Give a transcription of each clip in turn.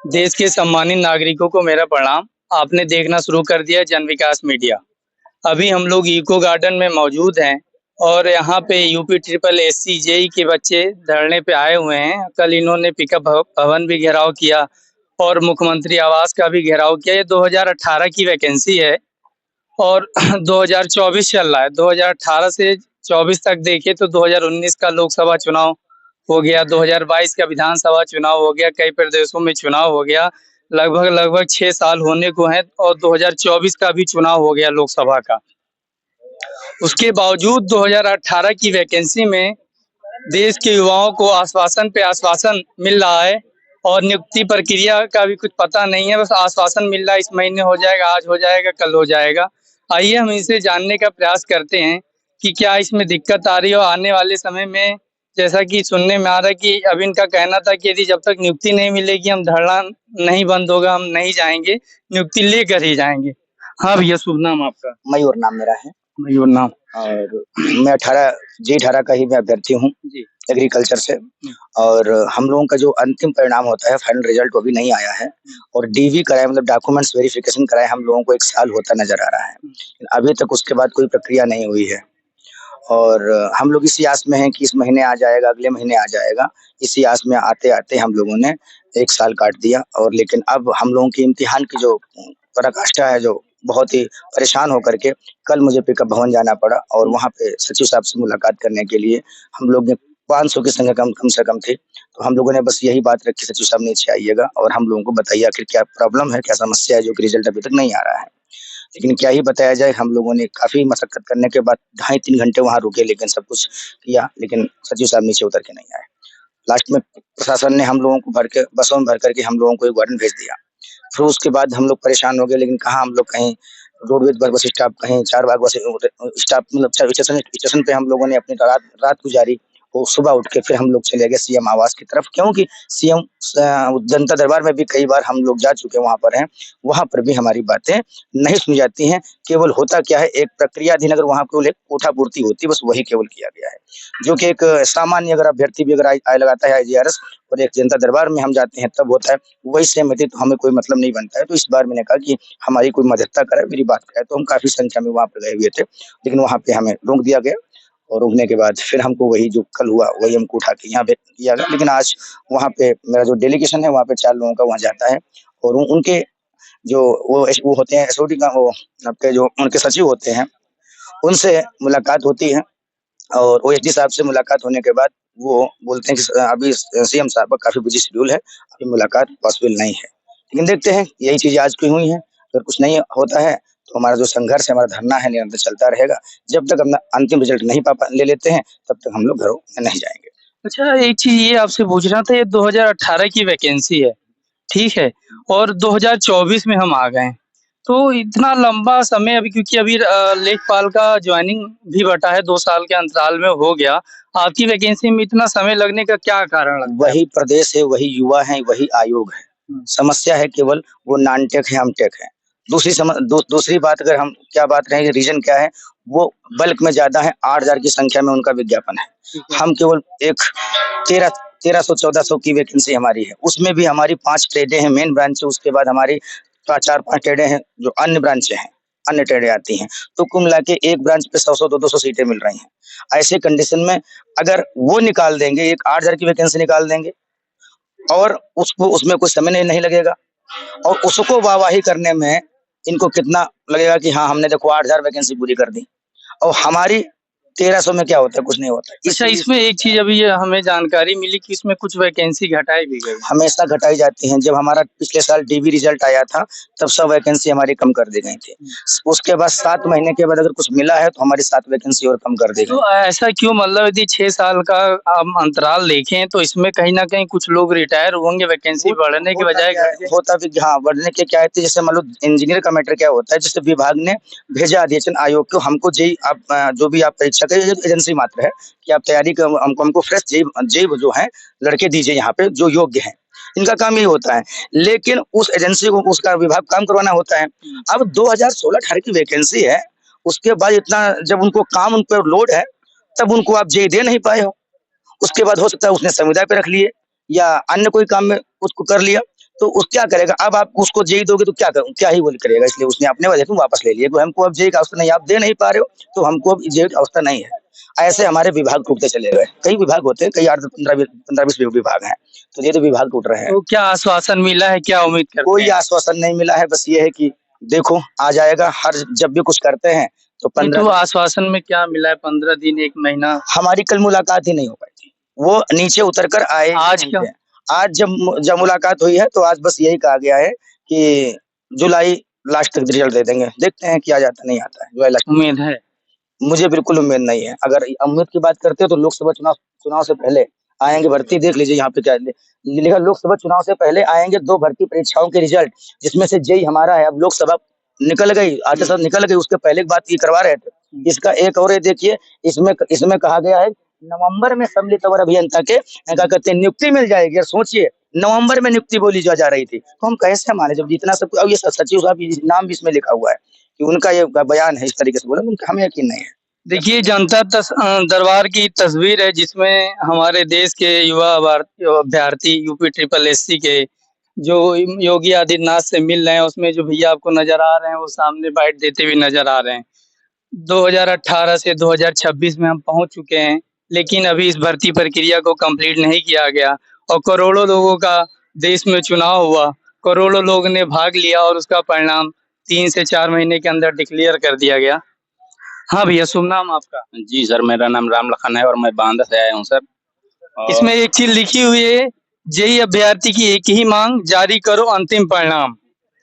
देश के सम्मानित नागरिकों को मेरा प्रणाम। आपने देखना शुरू कर दिया जन विकास मीडिया। अभी हम लोग इको गार्डन में मौजूद हैं और यहाँ पे यूपी ट्रिपल एससी जेई के बच्चे धरने पे आए हुए हैं। कल इन्होंने पिकअप भवन भी घेराव किया और मुख्यमंत्री आवास का भी घेराव किया। ये 2018 की वैकेंसी है और 2024 चल रहा है। 2018 से 24 तक देखें तो 2019 का लोकसभा चुनाव हो गया, 2022 का विधानसभा चुनाव हो गया, कई प्रदेशों में चुनाव हो गया। लगभग 6 साल होने को हैं और 2024 का भी चुनाव हो गया लोकसभा का। उसके बावजूद 2018 की वैकेंसी में देश के युवाओं को आश्वासन पे आश्वासन मिल रहा है और नियुक्ति प्रक्रिया का भी कुछ पता नहीं है। बस आश्वासन मिल रहा है, इस महीने हो जाएगा, आज हो जाएगा, कल हो जाएगा। आइए हम इनसे जानने का प्रयास करते हैं कि क्या इसमें दिक्कत आ रही है और आने वाले समय में, जैसा कि सुनने में आ रहा है कि अभी इनका कहना था कि यदि जब तक नियुक्ति नहीं मिलेगी हम धरना नहीं बंद होगा, हम नहीं जाएंगे, नियुक्ति लेकर ही जाएंगे। हाँ भैया, शुभ नाम आपका? मयूर नाम मेरा है। मयूर नाम। और मैं 18 का ही मैं अभ्यर्थी हूँ जी। एग्रीकल्चर से। और हम लोगों का जो अंतिम परिणाम होता है, फाइनल रिजल्ट, वो भी नहीं आया है। और डीवी कराए, मतलब डॉक्यूमेंट्स वेरिफिकेशन कराए, हम लोगों को 1 साल होता नजर आ रहा है। अभी तक उसके बाद कोई प्रक्रिया नहीं हुई है और हम लोग इसी आस में हैं कि इस महीने आ जाएगा, अगले महीने आ जाएगा। इसी आस में आते आते हम लोगों ने 1 साल काट दिया। और लेकिन अब हम लोगों की इम्तिहान की जो पराकाष्ठा है, जो बहुत ही परेशान होकर के कल मुझे पिकअप भवन जाना पड़ा और वहाँ पे सचिव साहब से मुलाकात करने के लिए हम लोग ने 500 की संख्या कम से कम थी। तो हम लोगों ने बस यही बात रखी, सचिव साहब नीचे आइएगा और हम लोगों को बताइए आखिर क्या प्रॉब्लम है, क्या समस्या है जो कि रिजल्ट अभी तक नहीं आ रहा है। लेकिन क्या ही बताया जाए, हम लोगों ने काफ़ी मशक्कत करने के बाद 2.5-3 घंटे वहाँ रुके, लेकिन सब कुछ किया, लेकिन सचिव साहब नीचे उतर के नहीं आए। लास्ट में प्रशासन ने हम लोगों को भर के बसों में भर करके हम लोगों को एक गार्डन भेज दिया। फिर उसके बाद हम लोग परेशान हो गए, लेकिन कहाँ हम लोग कहीं रोडवेज बस स्टॉप, कहीं चारबाग बस स्टॉप, मतलब स्टेशन स्टेशन पे हम लोगों ने अपनी रात रात गुजारी। वो सुबह उठ के फिर हम लोग चले गए सीएम आवास की तरफ, क्योंकि सीएम जनता दरबार में भी कई बार हम लोग जा चुके, वहाँ पर हैं, वहाँ पर भी हमारी बातें नहीं सुनी जाती हैं। केवल होता क्या है, एक प्रक्रियाधीन अगर वहाँ केवल एक कोठापूर्ति होती है, बस वही केवल किया गया है, जो कि एक सामान्य अगर अभ्यर्थी भी अगर आय लगाता है IGRS और एक जनता दरबार में हम जाते हैं तब होता है, वही सहमति, तो हमें कोई मतलब नहीं बनता है। तो इस बार मैंने कहा कि हमारी कोई मध्यस्थता करे, मेरी बात करे। तो हम काफ़ी संख्या में वहाँ पर गए हुए थे, लेकिन वहाँ पे हमें रोक दिया गया और रोकने के बाद फिर हमको वही जो कल हुआ वही हमको उठा के यहाँ पे किया गया। लेकिन आज वहाँ पे मेरा जो डेलीगेशन है, वहाँ पे 4 लोगों का वहाँ जाता है और उनके जो वो होते हैं एसओडी का, वो आपके जो उनके सचिव होते हैं, उनसे मुलाकात होती है और ओएसडी साहब से मुलाकात होने के बाद वो बोलते हैं कि अभी सीएम साहब का काफ़ी बिजी शेड्यूल है, अभी मुलाकात पॉसिबल नहीं है। लेकिन देखते हैं, यही चीज़ें आज की हुई हैं। अगर कुछ नहीं होता है तो हमारा जो संघर्ष है, हमारा धरना है, निरंतर चलता रहेगा। जब तक अपना अंतिम रिजल्ट नहीं ले लेते हैं, तब तक हम लोग घरों में नहीं जाएँगे। अच्छा, एक चीज़ ये आपसे पूछना था, ये 2018 की वैकेंसी है, ठीक है? और 2024 में हम आ गए हैं। तो इतना लंबा समय अभी, क्योंकि अभी लेखपाल का जॉइनिंग भी बटा है, 2 साल के अंतराल में हो गया। आपकी वैकेंसी में इतना समय लगने का क्या कारण लगता है? वही प्रदेश है, वही युवा हैं, वही आयोग है। समस्या है केवल वो नॉन टेक है, हम टेक हैं। दूसरी बात, अगर हम क्या बात करें, रीज़न क्या है, वो बल्क में ज़्यादा है, 8000 की संख्या में उनका विज्ञापन है। हम केवल एक 1300-1400 की वैकेंसी हमारी है। उसमें भी हमारी 5 ट्रेडें हैं, मेन ब्रांच है, उसके बाद हमारी 4-5 ट्रेडें हैं जो अन्य ब्रांचें हैं, अन्य ट्रेडें आती हैं। तो कुल मिला के एक ब्रांच पे 100-100, 200 सीटें मिल रही हैं। ऐसे कंडीशन में अगर वो निकाल देंगे, एक 8000 की वैकेंसी निकाल देंगे और उसको उसमें कोई समय नहीं लगेगा और उसको वाहवाही करने में इनको कितना लगेगा कि हाँ, हमने देखो 8000 वैकेंसी पूरी कर दी और हमारी 1300 में क्या होता है, कुछ नहीं होता। अच्छा, इसमें एक चीज़ अभी ये हमें जानकारी मिली कि इसमें कुछ वैकेंसी घटाई भी गई। हमेशा घटाई जाती हैं। जब हमारा पिछले साल डीवी रिजल्ट आया था, तब सब वैकेंसी हमारी कम कर दी गई थी। उसके बाद 7 महीने के बाद अगर कुछ मिला है, तो हमारी 7 वैकेंसी और कम कर दी गई। तो ऐसा क्यों, मतलब यदि 6 साल का हम अंतराल देखें तो इसमें कहीं न कहीं कुछ लोग रिटायर होंगे, वैकेंसी बढ़ने के बजाय होता भी हाँ, बढ़ने के क्या है, जैसे मान लो इंजीनियर का मैटर क्या होता है, जैसे विभाग ने भेजा अधिसूचना आयोग को, हमको जेईई, आप जो भी आप परीक्षा का एजेंसी मात्र है कि आप तैयारी कर, हमको फ्रेश जेईई जो है लड़के दीजिए यहाँ पे जो योग्य हैं। इनका काम यही होता है, लेकिन उस एजेंसी को उसका विभाग काम करवाना होता है। अब 2016-18 की वैकेंसी है, उसके बाद इतना जब उनको काम उन पर लोड है, तब उनको आप जेईई दे नहीं पाए हो। उसके बाद हो सकता है उसने संविदा पे रख लिए या अन्य कोई काम में उसको कर लिया, तो उस क्या करेगा? अब आप उसको जेई दोगे तो क्या ही वो करेगा, इसलिए उसने अपने वजह से वापस ले लिया कि हमको अब जेई का अवस्था नहीं, आप दे नहीं पा रहे हो तो हमको अब जेई की अवस्था नहीं है। ऐसे हमारे विभाग टूटते चले गए, कई विभाग होते हैं, कई 8 15 20 विभाग हैं, तो ये तो विभाग टूट रहे हैं। तो क्या आश्वासन मिला है, क्या उम्मीद करते कोई हैं? आश्वासन नहीं मिला है, बस ये है कि देखो आ जाएगा, हर जब भी कुछ करते हैं तो नहीं, 15 तो आश्वासन में क्या मिला है? 15 दिन, 1 महीना? हमारी कल मुलाकात ही नहीं हो पाई थी, वो नीचे उतर कर आए ही आज नहीं क्या? थे। आज जब मुलाकात हुई है तो आज बस यही कहा गया है कि जुलाई लास्ट तक रिजल्ट दे देंगे, देखते हैं क्या जाता नहीं आता है जुलाई लास्ट। उम्मीद है? मुझे बिल्कुल उम्मीद नहीं है। अगर उम्मीद की बात करते हो तो लोकसभा चुनाव चुनाव से पहले आएंगे भर्ती, देख लीजिए यहाँ पे क्या लिखा, लोकसभा चुनाव से पहले आएंगे 2 भर्ती परीक्षाओं के रिजल्ट, जिसमें से जेई हमारा है। अब लोकसभा निकल गई, आचार संहिता निकल गई, उसके पहले की बात ये करवा रहे थे। इसका एक और ये देखिए, इसमें कहा गया है नवंबर में सम्मिलित अवर अभियंता के क्या कहते हैं नियुक्ति मिल जाएगी। और सोचिए नवंबर में नियुक्ति बोली जा रही थी, तो हम कैसे माने जब जितना सब। अब ये सचिव साहब नाम भी इसमें लिखा हुआ है कि उनका ये बयान है, इस तरीके से बोला, उनका हमें यकीन नहीं है। देखिए, जनता दरबार की तस्वीर है जिसमें हमारे देश के युवा अभ्यर्थी यूपी ट्रिपल एससी के जो योगी आदित्यनाथ से मिल रहे हैं, उसमें जो भैया आपको नजर आ रहे हैं वो सामने बाइट देते हुए नजर आ रहे हैं। 2018 से 2026 में हम पहुंच चुके हैं, लेकिन अभी इस भर्ती प्रक्रिया को कंप्लीट नहीं किया गया और करोड़ों लोगों का देश में चुनाव हुआ, करोड़ों लोगों ने भाग लिया और उसका परिणाम 3 से 4 महीने के अंदर डिक्लेयर कर दिया गया। हाँ भैया, शुभ नाम आपका? जी सर, मेरा नाम राम लखन है और मैं बांदा से आया हूँ सर। इसमें एक चीज लिखी हुई है, जेई अभ्यर्थी की एक ही मांग, जारी करो अंतिम परिणाम।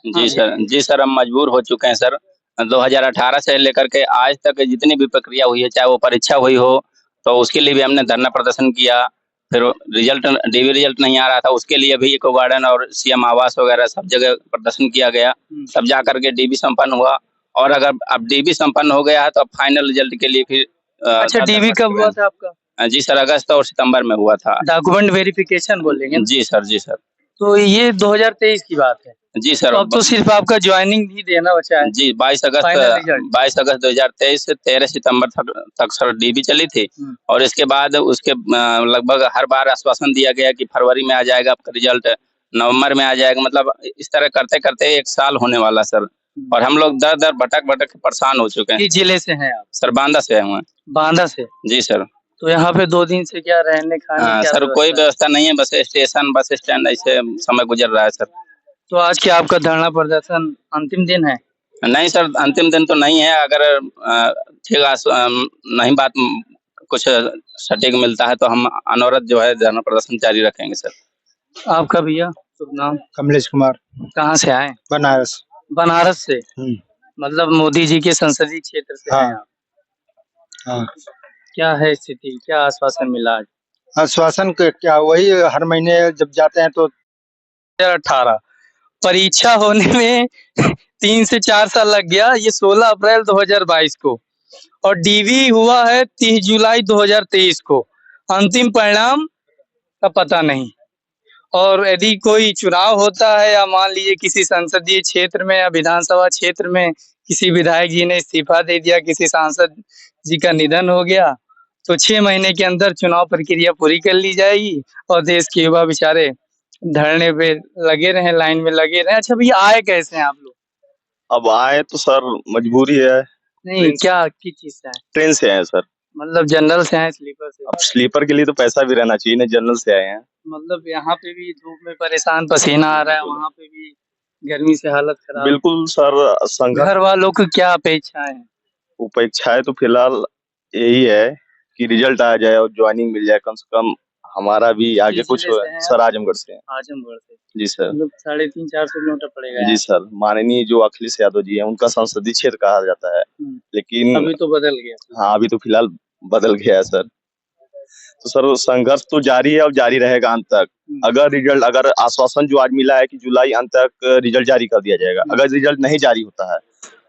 जी सर, हम मजबूर हो चुके हैं सर। 2018 से लेकर के आज तक जितनी भी प्रक्रिया हुई है, चाहे वो परीक्षा हुई हो, तो उसके लिए भी हमने धरना प्रदर्शन किया। फिर डीवी रिजल्ट नहीं आ रहा था, उसके लिए भी इको गार्डन और सीएम आवास वगैरह सब जगह प्रदर्शन किया गया, सब जा करके डीवी संपन्न हुआ। और अगर अब डीवी संपन्न हो गया है तो अब फाइनल रिजल्ट के लिए फिर अच्छा, डीवी कब हुआ था आपका? जी सर, अगस्त और सितंबर में हुआ था। डॉक्यूमेंट वेरिफिकेशन बोलेंगे? जी सर, जी सर। तो ये 2023 की बात है। जी सर, तो अब तो सिर्फ आपका ज्वाइनिंग ही देना बचा है। जी 22 अगस्त 2023 से 13 सितंबर तक सर डीबी चली थी। और इसके बाद उसके लगभग हर बार आश्वासन दिया गया कि फरवरी में आ जाएगा आपका रिजल्ट, नवंबर में आ जाएगा, मतलब इस तरह करते करते 1 साल होने वाला सर। और हम लोग दर दर भटक भटक परेशान हो चुके हैं। किस जिले से हैं आप? सर बांदा से हैं। बांदा से? जी सर। तो यहाँ पे 2 दिन से क्या रहने खाने क्या सर कोई व्यवस्था नहीं है, बस स्टेशन बस स्टैंड ऐसे समय गुजर रहा है सर। तो आज क्या आपका धरना प्रदर्शन अंतिम दिन है? नहीं सर, अंतिम दिन तो नहीं है। अगर ठीक नहीं बात कुछ सटीक मिलता है तो हम अनवरत जो है धरना प्रदर्शन जारी रखेंगे सर। आपका भैया शुभ नाम? कमलेश कुमार, कहाँ से आए? बनारस। बनारस से? मतलब मोदी जी के संसदीय क्षेत्र से हैं आप? हाँ। क्या है स्थिति, क्या आश्वासन मिला आज? आश्वासन क्या, वही हर महीने जब जाते हैं तो 2018 परीक्षा होने में 3 से 4 साल लग गया, ये 16 अप्रैल 2022 को, और डीवी हुआ है 30 जुलाई 2023 को। अंतिम परिणाम का पता नहीं। और यदि कोई चुनाव होता है या मान लीजिए किसी संसदीय क्षेत्र में या विधानसभा क्षेत्र में किसी विधायक जी ने इस्तीफा दे दिया, किसी सांसद जी का निधन हो गया, तो 6 महीने के अंदर चुनाव प्रक्रिया पूरी कर ली जाएगी और देश के युवा बेचारे धरने पे लगे रहे, लाइन में लगे रहे। अच्छा भैया, आए कैसे हैं आप लोग? अब आए तो सर मजबूरी है। नहीं, क्या किस चीज से आए? ट्रेन से आए सर। मतलब जनरल से आए, स्लीपर से? अब स्लीपर के लिए तो पैसा भी रहना चाहिए ना, जनरल से आए हैं। मतलब यहाँ पे भी धूप में परेशान, पसीना आ रहा है, वहाँ पे भी गर्मी से हालत खराब। बिल्कुल सर, संघर्ष। घर वालों को क्या अपेक्षाएं हैं? अपेक्षाएं तो फिलहाल यही है कि रिजल्ट आ जाए और ज्वाइनिंग मिल जाए, कम से कम हमारा भी आगे किस कुछ जिले हो। से हैं सर आजमगढ़ से हैं। आजमगढ़ से? जी सर। मतलब 350-400 किलोमीटर पड़ेगा जी यहाँ। सर, माननीय जो अखिलेश यादव जी हैं उनका संसदीय क्षेत्र कहा जाता है, लेकिन अभी तो बदल गया। हाँ अभी तो फिलहाल बदल गया है सर। तो सर संघर्ष तो जारी है और जारी रहेगा अंत तक। अगर आश्वासन जो आज मिला है कि जुलाई अंत तक रिजल्ट जारी कर दिया जाएगा, अगर रिजल्ट नहीं जारी होता है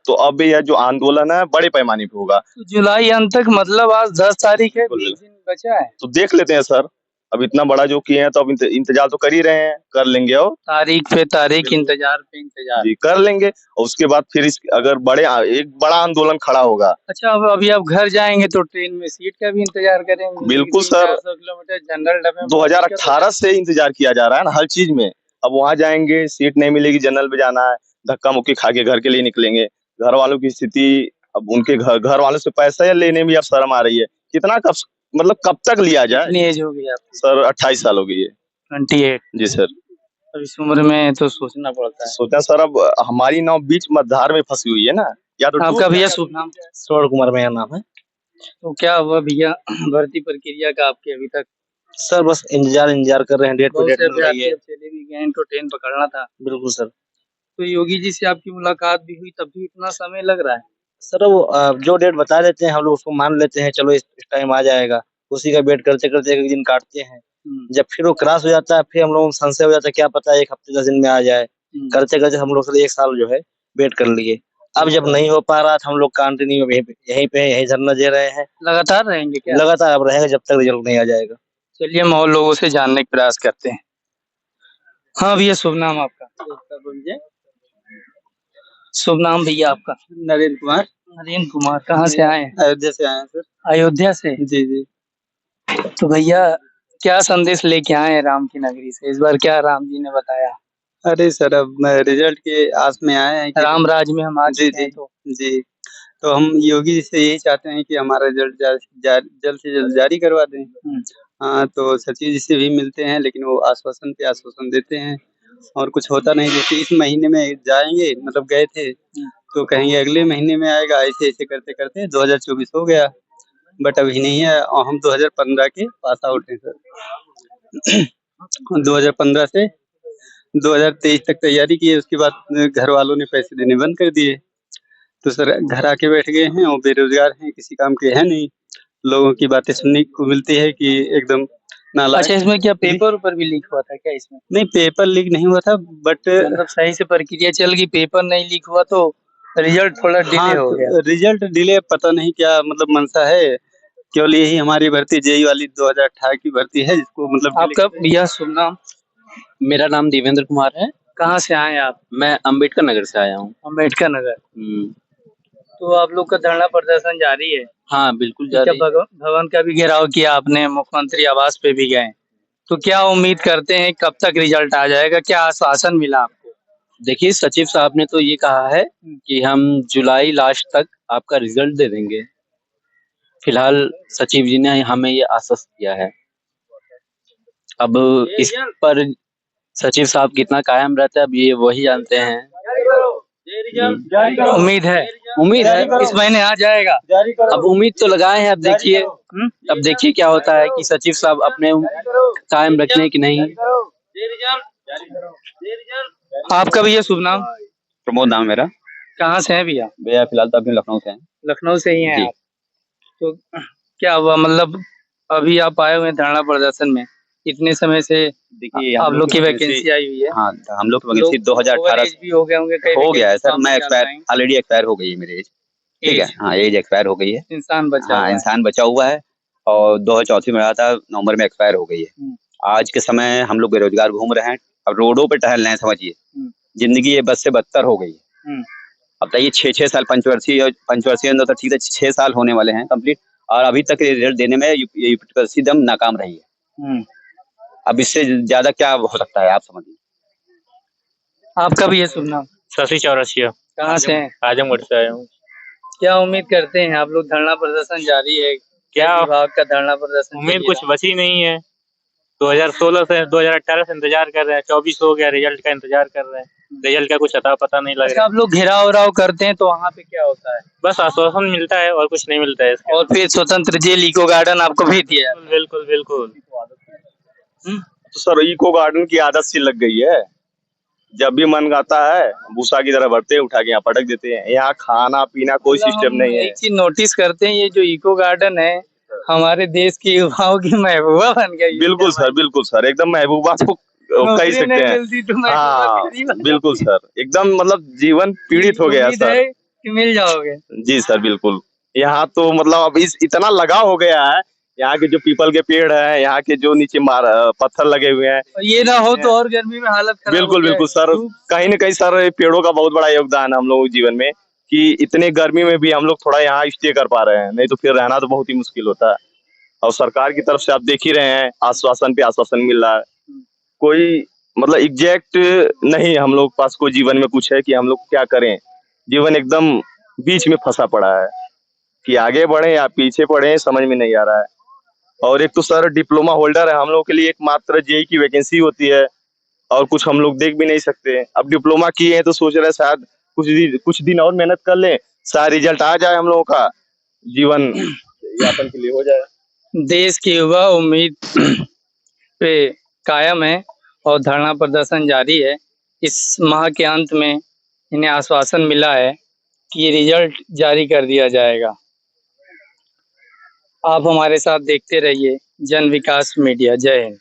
तो अब यह जो आंदोलन है बड़े पैमाने पे होगा। तो जुलाई अंत तक मतलब आज 10 तारीख है, 20 दिन बचा है। तो देख लेते हैं सर, अब इतना बड़ा जो किए हैं तो अब इंतजार तो कर ही रहे हैं, कर लेंगे और तारीख पे तारीख, इंतजार पे इंतजार। जी कर लेंगे। और उसके बाद फिर अगर एक बड़ा आंदोलन खड़ा होगा। अच्छा, अब अभी आप घर जाएंगे तो ट्रेन में सीट का भी इंतजार करेंगे? बिल्कुल सर, 400 किलोमीटर जनरल डब्बे में 2018 से इंतजार किया जा रहा है ना हर चीज में। अब वहां जाएंगे, सीट नहीं मिलेगी, जनरल में जाना है, धक्का मुक्की खा के घर के लिए निकलेंगे। घर वालों की स्थिति, अब उनके घर वालों से पैसा लेने में अब शर्म आ रही है। कितना मतलब कब तक लिया जाए। कितनी एज हो गई आपकी? सर 28 साल हो गई है। 28। जी सर। अब इस उम्र में तो सोचना पड़ता है। सोचा सर, अब हमारी नाव बीच मझधार में फंसी हुई है ना, या तो आपका भैया शुभ नाम? श्रवण कुमार मेरा नाम है। तो क्या हुआ भैया भर्ती प्रक्रिया का आपके अभी तक? सर बस इंतजार कर रहे हैं, डेट पे बहुत डेट से मिल रही अभ्यर्थी है। अब चले भी गए, इनको ट्रेन पकड़ना था। बिल्कुल सर। तो योगी जी से आपकी मुलाकात भी हुई, तब भी इतना समय लग रहा है? सर वो जो डेट बता देते हैं हम लोग उसको मान लेते हैं, चलो इस टाइम आ जाएगा, उसी का वेट करते करते एक दिन काटते हैं। जब फिर वो क्रॉस हो जाता है, फिर हम लोग संशय हो जाता है, क्या पता 1 हफ्ते 10 दिन में आ जाए। करते करते हम लोग सर 1 साल जो है वेट कर लिए। अब जब नहीं हो पा रहा था, हम लोग कंटिन्यू यहीं पे यहीं धरना दे रहे हैं। लगातार रहेंगे क्या? लगातार अब रहेंगे जब तक रिजल्ट नहीं आ जाएगा। चलिए हम और लोगों से जानने का प्रयास करते हैं। हाँ भैया शुभ नाम आपका? शुभ नाम भैया आपका? नरेंद्र कुमार। नरेंद्र कुमार, कहाँ से आए हैं? अयोध्या से आए हैं सर। अयोध्या से? जी जी। तो भैया क्या संदेश लेके आए हैं राम की नगरी से? इस बार क्या राम जी ने बताया? अरे सर, अब रिजल्ट के आस में आए हैं कि राम राज में हम आ जी चुके हैं जी जी। तो हम योगी जी से यही चाहते हैं कि हमारा रिजल्ट जल्द से जल्द जारी करवा दें। हाँ, तो सचिव जी से भी मिलते हैं, लेकिन वो आश्वासन पे आश्वासन देते हैं और कुछ होता नहीं। जैसे इस महीने में जाएंगे, मतलब गए थे तो कहेंगे अगले महीने में आएगा, ऐसे ऐसे करते करते 2024 हो गया, बट अभी नहीं है। और हम 2015 के पास आउट हैं सर। 2015 से 2023 तक तैयारी की है, उसके बाद घर वालों ने पैसे देने बंद कर दिए। तो सर घर आके बैठ गए हैं और बेरोजगार हैं, किसी काम के हैं नहीं। लोगों की बातें सुनने को मिलती है कि एकदम नालायक। अच्छा, इसमें क्या पेपर ऊपर भी लीक हुआ था क्या इसमें? नहीं, पेपर लीक नहीं हुआ था, बट मतलब सही से प्रक्रिया चल गई, पेपर नहीं लीक हुआ तो रिजल्ट थोड़ा डिले हो गया। रिजल्ट डिले पता नहीं क्या मतलब मंशा है। केवल यही हमारी भर्ती जेई वाली 2018 की भर्ती है, जिसको मतलब आपका भैया शुभ नाम? मेरा नाम देवेंद्र कुमार है। कहाँ से आए हैं आप? मैं अंबेडकर नगर से आया हूँ। अम्बेडकर नगर। तो आप लोग का धरना प्रदर्शन जारी है? हाँ बिल्कुल क्या जारी। भवन का भी घेराव किया आपने, मुख्यमंत्री आवास पे भी गए, तो क्या उम्मीद करते हैं कब तक रिजल्ट आ जाएगा? क्या आश्वासन मिला आपको? देखिए, सचिव साहब ने तो ये कहा है कि हम जुलाई लास्ट तक आपका रिजल्ट दे देंगे। फिलहाल सचिव जी ने हमें ये आश्वस्त किया है। अब इस पर सचिव साहब कितना कायम रहता है, अब ये वही जानते हैं। उम्मीद है इस महीने आ जाएगा। अब उम्मीद तो लगाए हैं, अब देखिए क्या होता है कि सचिव साहब अपने कायम रखने की नहीं। आपका भैया शुभ नाम? प्रमोद नाम है मेरा। कहाँ से है भैया? भैया फिलहाल तो अपने लखनऊ से हैं। लखनऊ से ही हैं जी। आप? तो क्या हुआ, मतलब अभी आप आए हुए हैं धरना प्रदर्शन में, इतने समय से देखिए आप लोग की वैकेंसी आई हुई है? हाँ, हम लोग की वैकेंसी 2018 भी हो गए होंगे, कई हो गया है सर। vacancy मैं फॉर्म एक्सपायर निकाल ऑलरेडी एक्सपायर हो गई है मेरी एज। ठीक है, एज। हाँ एज एक्सपायर हो गई है। इंसान बचा हाँ हुआ है। इंसान बचा हुआ है और 2034 में आया था, नवंबर में एक्सपायर हो गई है। आज के समय हम लोग बेरोजगार घूम रहे हैं, अब रोडों पे टहल रहे हैं। समझिए जिंदगी ये बस से बदतर हो गई है। अब तक ये 6 साल पंचवर्षीय अंदर तो ठीक है, 6 साल होने वाले हैं कंप्लीट, और अभी तक रिजल्ट देने में यूपी दम नाकाम रही है। अब इससे ज्यादा क्या हो सकता है, आप समझिए। आपका भी ये शुभ नाम? शशि चौरसिया। कहाँ से हैं? आजमगढ़ से आया हूँ। क्या उम्मीद करते हैं आप लोग? धरना प्रदर्शन जारी है, क्या विभाग का धरना प्रदर्शन उम्मीद चल कुछ रहा है। बची नहीं है। 2016 से 2018 से इंतजार कर रहे हैं, 24 हो गया, रिजल्ट का इंतजार कर रहे हैं। रिजल्ट का कुछ अता पता नहीं लग अच्छा, रहा। आप लोग घेराव वेराव करते हैं तो वहाँ पे क्या होता है? बस आश्वासन मिलता है और कुछ नहीं मिलता है इसके। और फिर स्वतंत्र जेल इको गार्डन आपको भेज दिया है? बिल्कुल बिल्कुल। तो सर इको गार्डन की आदत सी लग गई है। जब भी मन करता है भूसा की तरह भरते हैं, उठा के यहाँ पटक देते हैं। यहाँ खाना पीना कोई सिस्टम नहीं है। एक चीज नोटिस करते हैं, ये जो इको गार्डन है हमारे देश के युवाओं की महबूबा बन गई। बिल्कुल सर, एकदम महबूबा तो कह सकते हैं। हाँ बिल्कुल सर, एकदम मतलब जीवन पीड़ित हो गया सर। कि मिल जाओगे? जी सर बिल्कुल। यहाँ तो मतलब अब इस इतना लगाव हो गया है। यहाँ के जो पीपल के पेड़ है, यहाँ के जो नीचे पत्थर लगे हुए हैं, ये ना हो तो और गर्मी में हालत खराब हो जाए। बिल्कुल सर। कहीं न कहीं सर पेड़ों का बहुत बड़ा योगदान है हम लोगों के जीवन में, कि इतने गर्मी में भी हम लोग थोड़ा यहाँ स्टे कर पा रहे हैं, नहीं तो फिर रहना तो बहुत ही मुश्किल होता है। और सरकार की तरफ से आप देख ही रहे हैं, आश्वासन पे आश्वासन मिल रहा है। कोई मतलब एग्जैक्ट नहीं हम लोग पास कोई जीवन में कुछ है कि हम लोग क्या करें। जीवन एकदम बीच में फंसा पड़ा है कि आगे बढ़े या पीछे पड़े, समझ में नहीं आ रहा है। और एक तो सर डिप्लोमा होल्डर है, हम लोग के लिए एकमात्र जेई की वैकेंसी होती है और कुछ हम लोग देख भी नहीं सकते। अब डिप्लोमा किए हैं तो सोच रहे हैं शायद कुछ दिन और मेहनत कर लें, शायद रिजल्ट आ जाए, हम लोगों का जीवन यापन के लिए हो जाए। देश के युवा उम्मीद पे कायम है और धरना प्रदर्शन जारी है। इस माह के अंत में इन्हें आश्वासन मिला है कि रिजल्ट जारी कर दिया जाएगा। आप हमारे साथ देखते रहिए जन विकास मीडिया। जय हिंद।